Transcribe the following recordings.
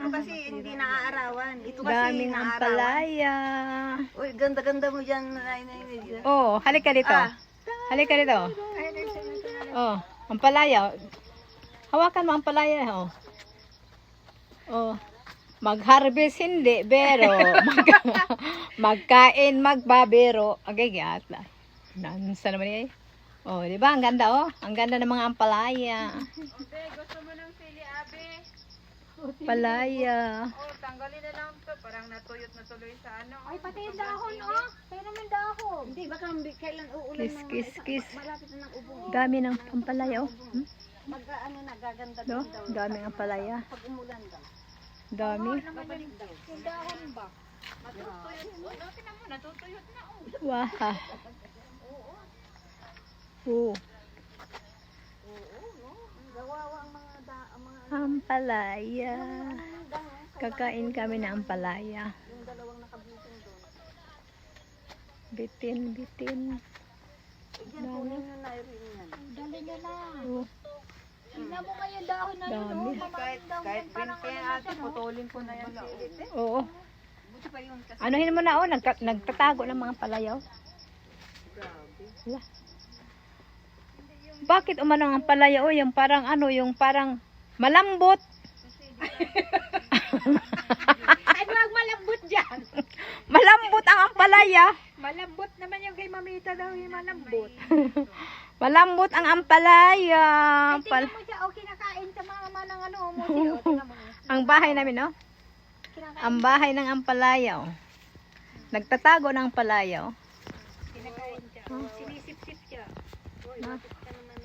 kasi hindi naaarawan. Ito kasi Daming naaarawan. ampalaya. Uy, ganda-ganda mo dyan. Oh, halika dito. Halika dito. Oh, ampalaya. Hawakan mo ampalaya, oh. Oh. Mag-harvest hindi, pero magkain, magbabero. Okay, gatla. Nansa naman eh. Oh, di ba? Ang ganda, oh. Ang ganda ng mga ampalaya. Obe, gusto mo ng sili, abe? Palaya. Oh, tanggalin na lang to. Parang natuyot na tuloy sa ano. Ay, pati yung dahon, oh. Kaya naman dahon. Hindi, baka kailan uulan Kiss, ng kiss, kiss. malapit na ng ubong. Dami ng ampalaya, oh. Hmm? Mag-ano na, gaganda No? din daw. Daming ampalaya. Pag umulan daw. Dami. Babalik daw. Yung dahon ba? Natutuyot. Oh, tingnan mo, natutuyot na. Oh. Wow. Oh. Gawawa ang mga Ampalaya. dahon. Kakain kami ng ampalaya. Yung dalawang nakabitin doon. Bitin, bitin. Diyan, kunin nyo na rin yan. Dali nyo na. Oh, Tingnan mo nga yung dahon na yun, dami. oh. Mamaming dahon. Kahit Parang pinti ano ate, na siya, no? putulin ko na yan silit eh. Oo. Buti pa yun kasi. Anuhin mo na, oh. Nagtatago ng mga palayaw. Wala. Bakit umano ang palaya, oh? Yung parang ano, yung parang malambot. Ay, wag malambot dyan. Malambot ang ampalaya. Malambot naman yung kay Mamita daw, yung malambot. Malambot ang ampalaya. Ay, tingnan mo dyan, oh, kinakain sa mga manang ano, musi, oh. Tingnan mo. Ang bahay namin, oh. Kinakain, Ang bahay ng ampalaya, oh. Nagtatago ng ampalaya, oh. kinakain siya. Oh, sinisip-sip siya. Uy, bakit ka naman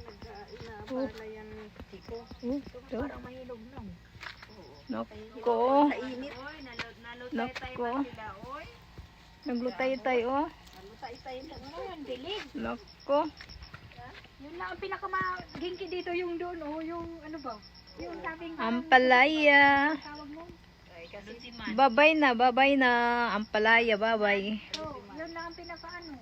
inaabala yan, Chico? Ito. Parang mahinog lang. Nako. Sa init. Oy, nalutay Nako. pa sila, oy. Naglutay tayo, oh. Tay-tay sa Ano yan, dilig. Nako. Yun lang ang pinakamadingki dito, yung doon, oh, yung ano ba? Yung sabing Ampalaya. tawag mo. Babay na, ampalaya, babay. Oh, yun lang ang pinaka ano.